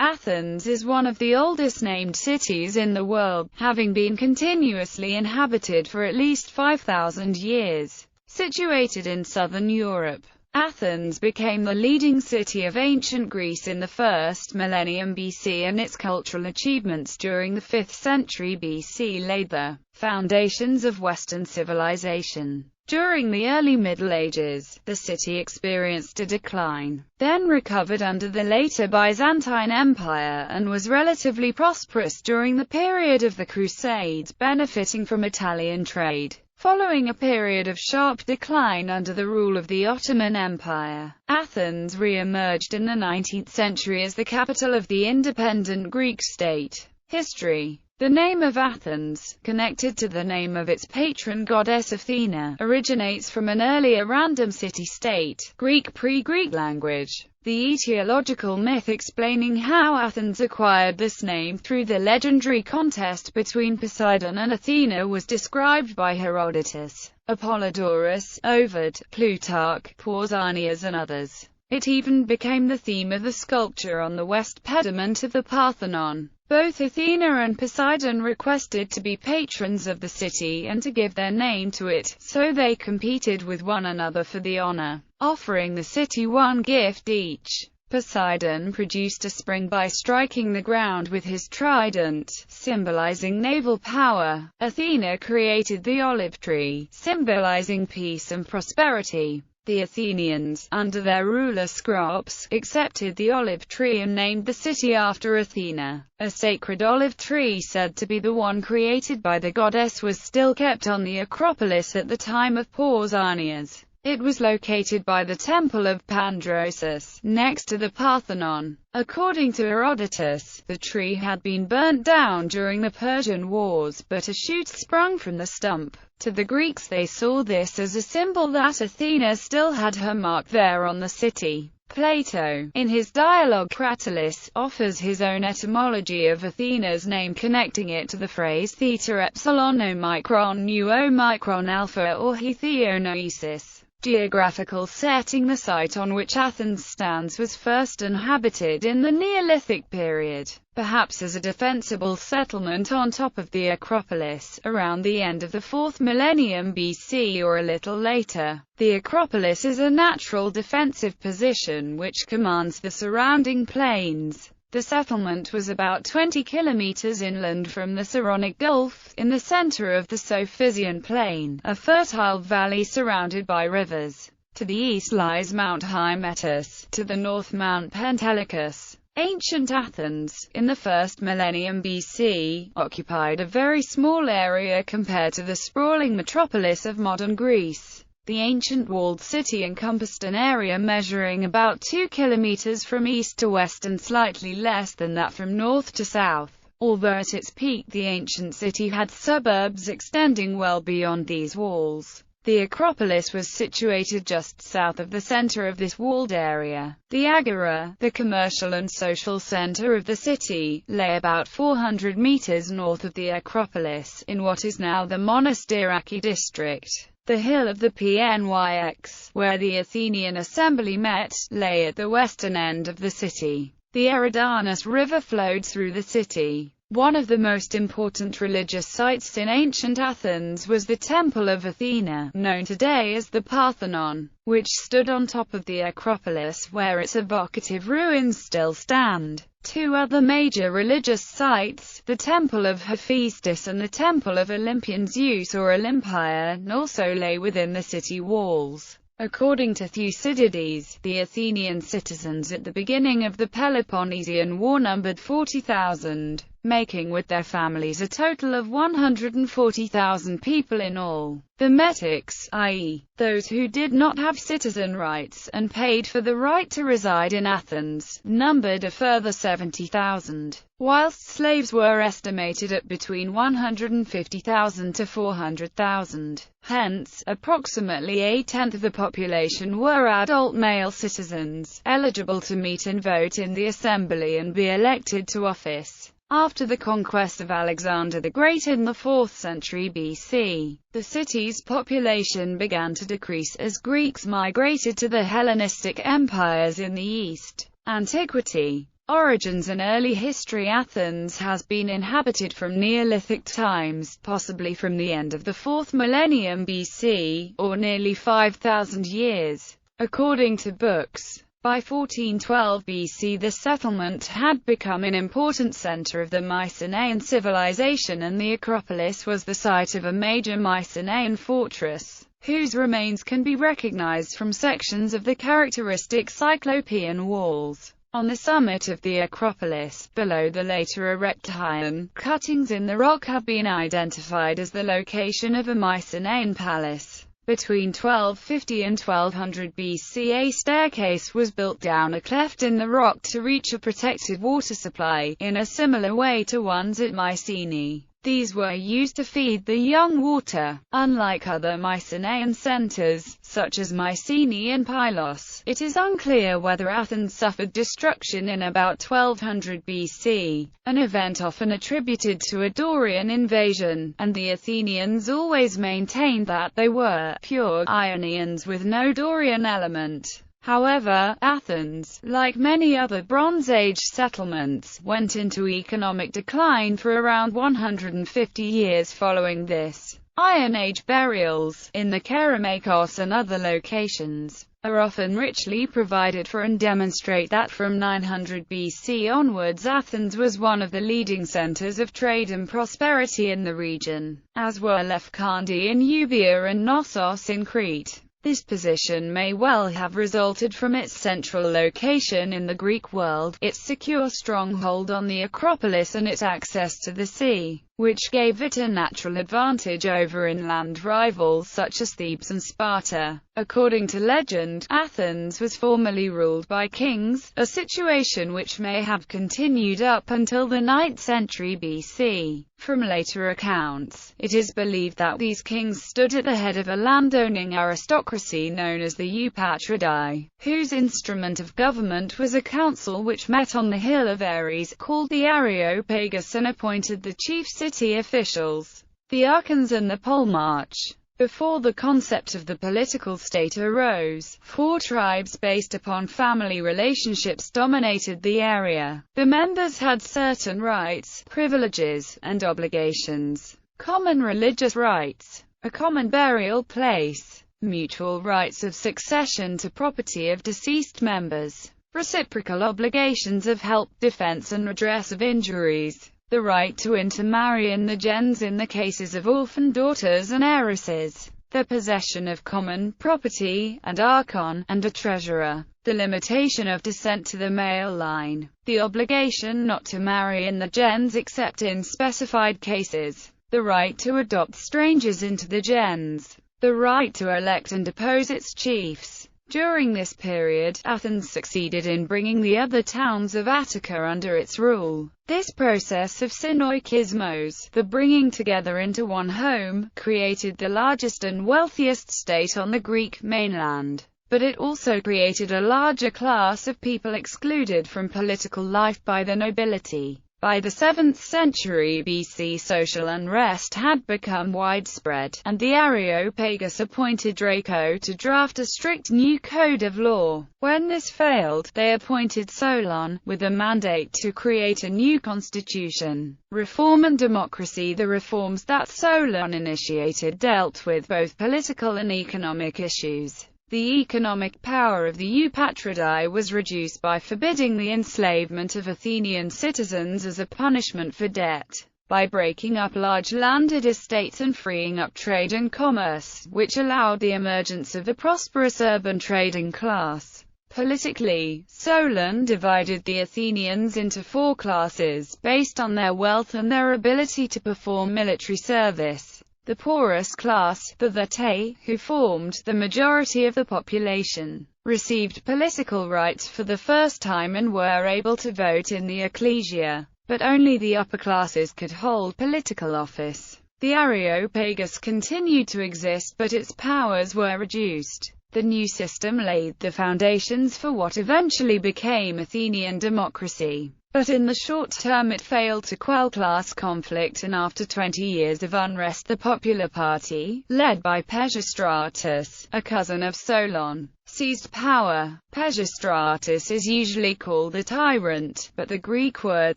Athens is one of the oldest named cities in the world, having been continuously inhabited for at least 5,000 years. Situated in southern Europe, Athens became the leading city of ancient Greece in the 1st millennium BC, and its cultural achievements during the 5th century BC laid the foundations of Western civilization. During the early Middle Ages, the city experienced a decline, then recovered under the later Byzantine Empire, and was relatively prosperous during the period of the Crusades, benefiting from Italian trade. Following a period of sharp decline under the rule of the Ottoman Empire, Athens re-emerged in the 19th century as the capital of the independent Greek state. History. The name of Athens, connected to the name of its patron goddess Athena, originates from an earlier random city-state, Greek pre-Greek language. The etiological myth explaining how Athens acquired this name through the legendary contest between Poseidon and Athena was described by Herodotus, Apollodorus, Ovid, Plutarch, Pausanias and others. It even became the theme of the sculpture on the west pediment of the Parthenon. Both Athena and Poseidon requested to be patrons of the city and to give their name to it, so they competed with one another for the honor, offering the city one gift each. Poseidon produced a spring by striking the ground with his trident, symbolizing naval power. Athena created the olive tree, symbolizing peace and prosperity. The Athenians, under their ruler Scrops, accepted the olive tree and named the city after Athena. A sacred olive tree said to be the one created by the goddess was still kept on the Acropolis at the time of Pausanias. It was located by the Temple of Pandrosus, next to the Parthenon. According to Herodotus, the tree had been burnt down during the Persian Wars, but a shoot sprung from the stump. To the Greeks, they saw this as a symbol that Athena still had her mark there on the city. Plato, in his dialogue Cratylus, offers his own etymology of Athena's name, connecting it to the phrase theta epsilon omicron nu omicron alpha or he theonoesis. Geographical setting. The site on which Athens stands was first inhabited in the Neolithic period, perhaps as a defensible settlement on top of the Acropolis, around the end of the 4th millennium BC or a little later. The Acropolis is a natural defensive position which commands the surrounding plains. The settlement was about 20 kilometers inland from the Saronic Gulf, in the center of the Sophysian Plain, a fertile valley surrounded by rivers. To the east lies Mount Hymettus, to the north Mount Pentelicus. Ancient Athens, in the 1st millennium BC, occupied a very small area compared to the sprawling metropolis of modern Greece. The ancient walled city encompassed an area measuring about 2 kilometers from east to west and slightly less than that from north to south. Although at its peak the ancient city had suburbs extending well beyond these walls. The Acropolis was situated just south of the center of this walled area. The Agora, the commercial and social center of the city, lay about 400 meters north of the Acropolis, in what is now the Monastiraki district. The hill of the Pnyx, where the Athenian assembly met, lay at the western end of the city. The Eridanus River flowed through the city. One of the most important religious sites in ancient Athens was the Temple of Athena, known today as the Parthenon, which stood on top of the Acropolis, where its evocative ruins still stand. Two other major religious sites, the Temple of Hephaestus and the Temple of Olympian Zeus or Olympian, also lay within the city walls. According to Thucydides, the Athenian citizens at the beginning of the Peloponnesian War numbered 40,000, making with their families a total of 140,000 people in all. The metics, i.e., those who did not have citizen rights, and paid for the right to reside in Athens, numbered a further 70,000, whilst slaves were estimated at between 150,000 to 400,000. Hence, approximately a tenth of the population were adult male citizens, eligible to meet and vote in the assembly and be elected to office. After the conquest of Alexander the Great in the 4th century BC, the city's population began to decrease as Greeks migrated to the Hellenistic empires in the east. Antiquity. Origins and early history. Athens has been inhabited from Neolithic times, possibly from the end of the 4th millennium BC, or nearly 5,000 years, according to books. By 1412 BC the settlement had become an important center of the Mycenaean civilization, and the Acropolis was the site of a major Mycenaean fortress, whose remains can be recognized from sections of the characteristic Cyclopean walls. On the summit of the Acropolis, below the later Erectaion, cuttings in the rock have been identified as the location of a Mycenaean palace. Between 1250 and 1200 BC a staircase was built down a cleft in the rock to reach a protected water supply, in a similar way to ones at Mycenae. These were used to feed the young water. Unlike other Mycenaean centers, such as Mycenae and Pylos, it is unclear whether Athens suffered destruction in about 1200 BC, an event often attributed to a Dorian invasion, and the Athenians always maintained that they were pure Ionians with no Dorian element. However, Athens, like many other Bronze Age settlements, went into economic decline for around 150 years following this. Iron Age burials, in the Kerameikos and other locations, are often richly provided for and demonstrate that from 900 BC onwards Athens was one of the leading centers of trade and prosperity in the region, as were Lefkandi in Euboea and Knossos in Crete. This position may well have resulted from its central location in the Greek world, its secure stronghold on the Acropolis, and its access to the sea, which gave it a natural advantage over inland rivals such as Thebes and Sparta. According to legend, Athens was formerly ruled by kings, a situation which may have continued up until the 9th century BC. From later accounts, it is believed that these kings stood at the head of a landowning aristocracy known as the Eupatridae, whose instrument of government was a council which met on the hill of Ares, called the Areopagus, and appointed the chief city officials, the archons and the polemarch. Before the concept of the political state arose, 4 tribes based upon family relationships dominated the area. The members had certain rights, privileges, and obligations. Common religious rights, a common burial place, mutual rights of succession to property of deceased members, reciprocal obligations of help, defense and redress of injuries, the right to intermarry in the gens in the cases of orphan daughters and heiresses, the possession of common property, and archon, and a treasurer, the limitation of descent to the male line, the obligation not to marry in the gens except in specified cases, the right to adopt strangers into the gens, the right to elect and depose its chiefs. During this period, Athens succeeded in bringing the other towns of Attica under its rule. This process of synoikismos, the bringing together into one home, created the largest and wealthiest state on the Greek mainland. But it also created a larger class of people excluded from political life by the nobility. By the 7th century BC social unrest had become widespread, and the Areopagus appointed Draco to draft a strict new code of law. When this failed, they appointed Solon, with a mandate to create a new constitution. Reform and democracy. The reforms that Solon initiated dealt with both political and economic issues. The economic power of the Eupatridae was reduced by forbidding the enslavement of Athenian citizens as a punishment for debt, by breaking up large landed estates and freeing up trade and commerce, which allowed the emergence of a prosperous urban trading class. Politically, Solon divided the Athenians into 4 classes, based on their wealth and their ability to perform military service. The poorest class, the Thetae, who formed the majority of the population, received political rights for the first time and were able to vote in the ecclesia, but only the upper classes could hold political office. The Areopagus continued to exist, but its powers were reduced. The new system laid the foundations for what eventually became Athenian democracy. But in the short term it failed to quell class conflict, and after 20 years of unrest the Popular Party, led by Pisistratus, a cousin of Solon, seized power. Pisistratus is usually called a tyrant, but the Greek word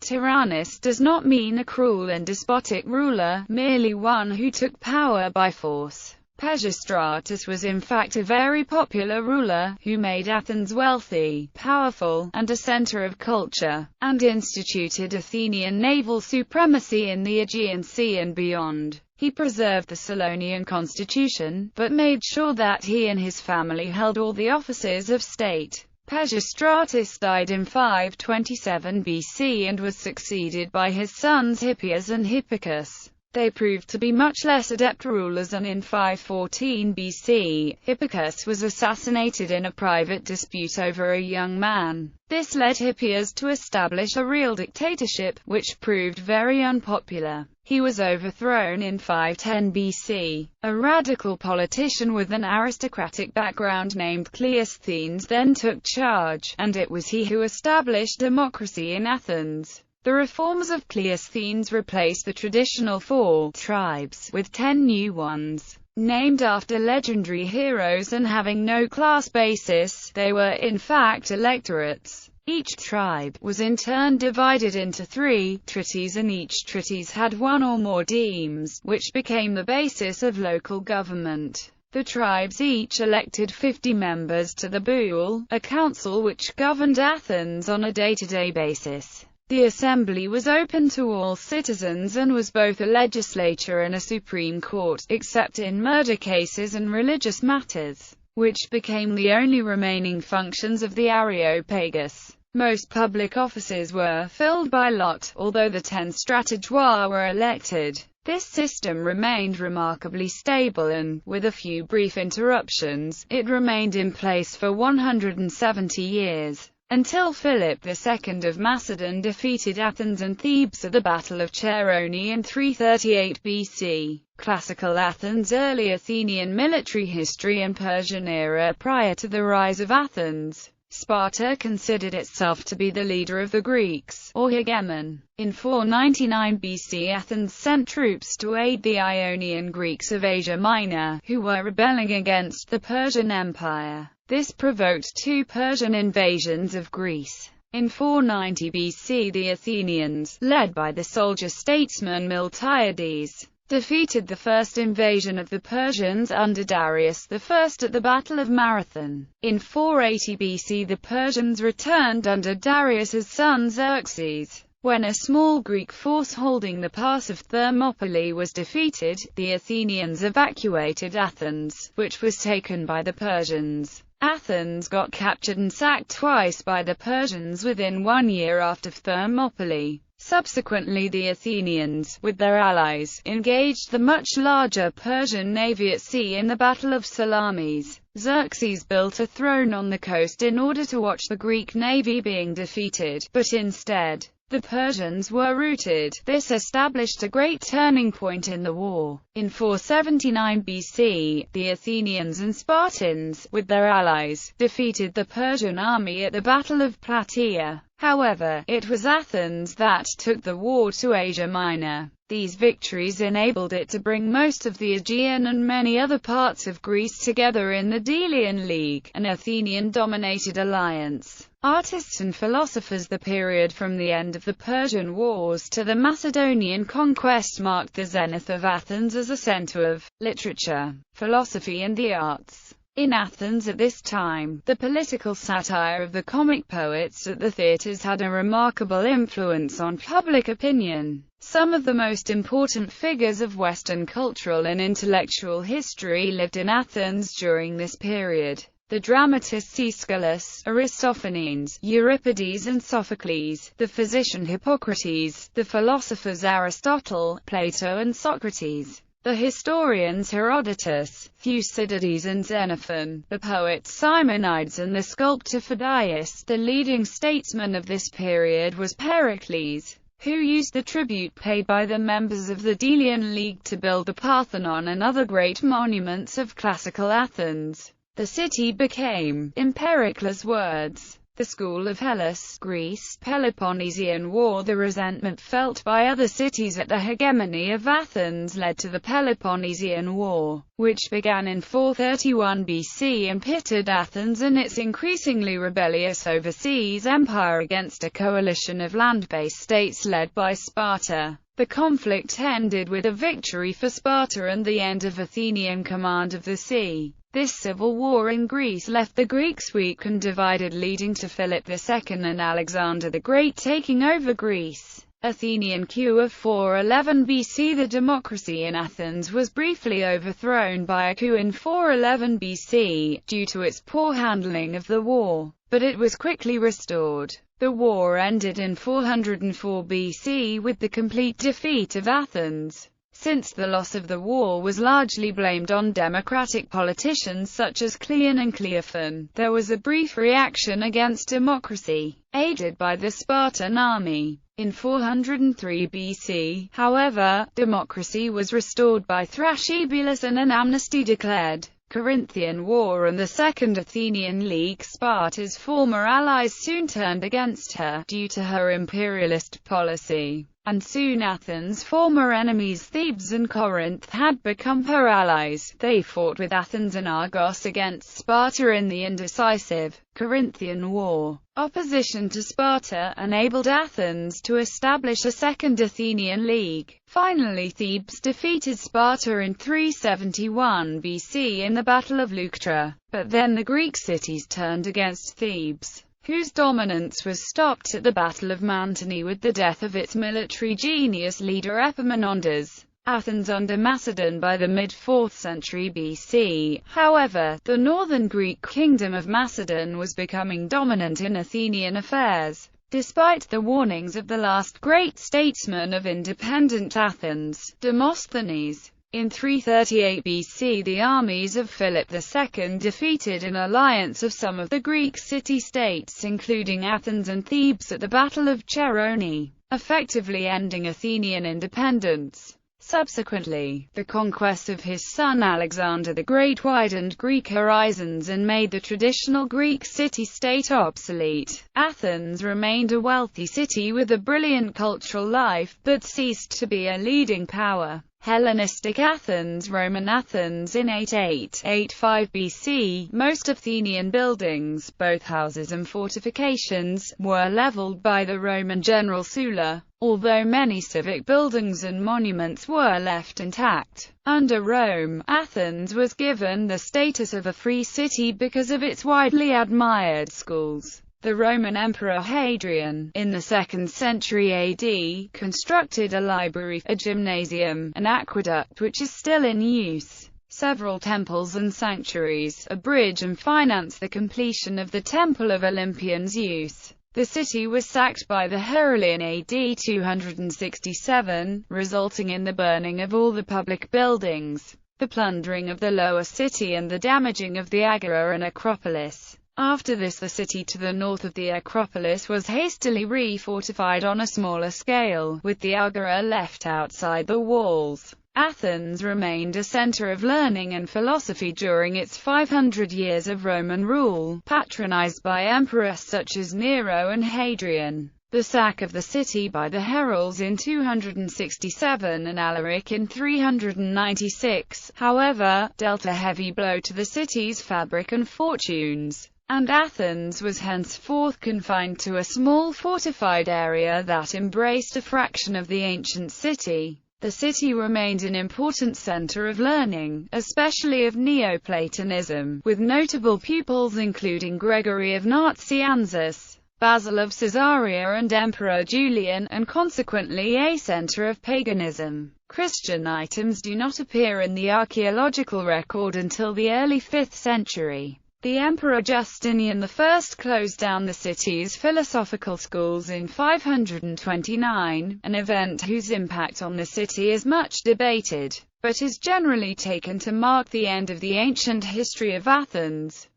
tyrannus does not mean a cruel and despotic ruler, merely one who took power by force. Pisistratus was in fact a very popular ruler, who made Athens wealthy, powerful, and a center of culture, and instituted Athenian naval supremacy in the Aegean Sea and beyond. He preserved the Solonian constitution, but made sure that he and his family held all the offices of state. Pisistratus died in 527 BC and was succeeded by his sons Hippias and Hippicus. They proved to be much less adept rulers, and in 514 BC, Hippicus was assassinated in a private dispute over a young man. This led Hippias to establish a real dictatorship, which proved very unpopular. He was overthrown in 510 BC. A radical politician with an aristocratic background named Cleisthenes then took charge, and it was he who established democracy in Athens. The reforms of Cleisthenes replaced the traditional 4 tribes with 10 new ones. Named after legendary heroes and having no class basis, they were in fact electorates. Each tribe was in turn divided into 3 trities, and each trities had 1 or more demes, which became the basis of local government. The tribes each elected 50 members to the Boule, a council which governed Athens on a day-to-day basis. The assembly was open to all citizens and was both a legislature and a supreme court, except in murder cases and religious matters, which became the only remaining functions of the Areopagus. Most public offices were filled by lot, although the 10 strategoires were elected. This system remained remarkably stable and, with a few brief interruptions, it remained in place for 170 years. Until Philip II of Macedon defeated Athens and Thebes at the Battle of Chaeronea in 338 BC. Classical Athens, early Athenian military history and Persian era. Prior to the rise of Athens, Sparta considered itself to be the leader of the Greeks, or hegemon. In 499 BC, Athens sent troops to aid the Ionian Greeks of Asia Minor, who were rebelling against the Persian Empire. This provoked 2 Persian invasions of Greece. In 490 BC, the Athenians, led by the soldier-statesman Miltiades, defeated the first invasion of the Persians under Darius I at the Battle of Marathon. In 480 BC, the Persians returned under Darius's son Xerxes. When a small Greek force holding the pass of Thermopylae was defeated, the Athenians evacuated Athens, which was taken by the Persians. Athens got captured and sacked twice by the Persians within 1 year after Thermopylae. Subsequently, the Athenians, with their allies, engaged the much larger Persian navy at sea in the Battle of Salamis. Xerxes built a throne on the coast in order to watch the Greek navy being defeated, but instead, the Persians were routed. This established a great turning point in the war. In 479 BC, the Athenians and Spartans, with their allies, defeated the Persian army at the Battle of Plataea. However, it was Athens that took the war to Asia Minor. These victories enabled it to bring most of the Aegean and many other parts of Greece together in the Delian League, an Athenian-dominated alliance. Artists and philosophers. The period from the end of the Persian Wars to the Macedonian conquest marked the zenith of Athens as a center of literature, philosophy and the arts. In Athens at this time, the political satire of the comic poets at the theatres had a remarkable influence on public opinion. Some of the most important figures of Western cultural and intellectual history lived in Athens during this period. The dramatists Aeschylus, Aristophanes, Euripides and Sophocles, the physician Hippocrates, the philosophers Aristotle, Plato and Socrates, the historians Herodotus, Thucydides and Xenophon, the poet Simonides and the sculptor Phidias. The leading statesman of this period was Pericles, who used the tribute paid by the members of the Delian League to build the Parthenon and other great monuments of classical Athens. The city became, in Pericles' words, The School of Hellas, Greece, Peloponnesian War. The resentment felt by other cities at the hegemony of Athens led to the Peloponnesian War, which began in 431 BC and pitted Athens and its increasingly rebellious overseas empire against a coalition of land-based states led by Sparta. The conflict ended with a victory for Sparta and the end of Athenian command of the sea. This civil war in Greece left the Greeks weak and divided, leading to Philip II and Alexander the Great taking over Greece. Athenian coup of 411 BC. The democracy in Athens was briefly overthrown by a coup in 411 BC, due to its poor handling of the war, but it was quickly restored. The war ended in 404 BC with the complete defeat of Athens. Since the loss of the war was largely blamed on democratic politicians such as Cleon and Cleophon, there was a brief reaction against democracy, aided by the Spartan army. In 403 BC, however, democracy was restored by Thrasybulus and an amnesty declared. Corinthian War and the Second Athenian League. Sparta's former allies soon turned against her, due to her imperialist policy, and soon Athens' former enemies Thebes and Corinth had become her allies. They fought with Athens and Argos against Sparta in the indecisive Corinthian War. Opposition to Sparta enabled Athens to establish a second Athenian League. Finally, Thebes defeated Sparta in 371 BC in the Battle of Leuctra, but then the Greek cities turned against Thebes, whose dominance was stopped at the Battle of Mantinea with the death of its military genius leader Epaminondas. Athens under Macedon. By the mid-4th century BC, however, the northern Greek kingdom of Macedon was becoming dominant in Athenian affairs. Despite the warnings of the last great statesman of independent Athens, Demosthenes, in 338 BC the armies of Philip II defeated an alliance of some of the Greek city-states including Athens and Thebes at the Battle of Chaeronea, effectively ending Athenian independence. Subsequently, the conquest of his son Alexander the Great widened Greek horizons and made the traditional Greek city-state obsolete. Athens remained a wealthy city with a brilliant cultural life, but ceased to be a leading power. Hellenistic Athens. Roman Athens. In 88-85 BC, most Athenian buildings, both houses and fortifications, were leveled by the Roman general Sulla, although many civic buildings and monuments were left intact. Under Rome, Athens was given the status of a free city because of its widely admired schools. The Roman Emperor Hadrian, in the 2nd century AD, constructed a library, a gymnasium, an aqueduct which is still in use, several temples and sanctuaries, a bridge, and financed the completion of the Temple of Olympians' use. The city was sacked by the Heruli in AD 267, resulting in the burning of all the public buildings, the plundering of the lower city and the damaging of the Agora and Acropolis. After this, the city to the north of the Acropolis was hastily refortified on a smaller scale, with the Agora left outside the walls. Athens remained a center of learning and philosophy during its 500 years of Roman rule, patronized by emperors such as Nero and Hadrian. The sack of the city by the Heruls in 267 and Alaric in 396, however, dealt a heavy blow to the city's fabric and fortunes, and Athens was henceforth confined to a small fortified area that embraced a fraction of the ancient city. The city remained an important center of learning, especially of Neoplatonism, with notable pupils including Gregory of Nazianzus, Basil of Caesarea and Emperor Julian, and consequently a center of paganism. Christian items do not appear in the archaeological record until the early 5th century. The Emperor Justinian I closed down the city's philosophical schools in 529, an event whose impact on the city is much debated, but is generally taken to mark the end of the ancient history of Athens.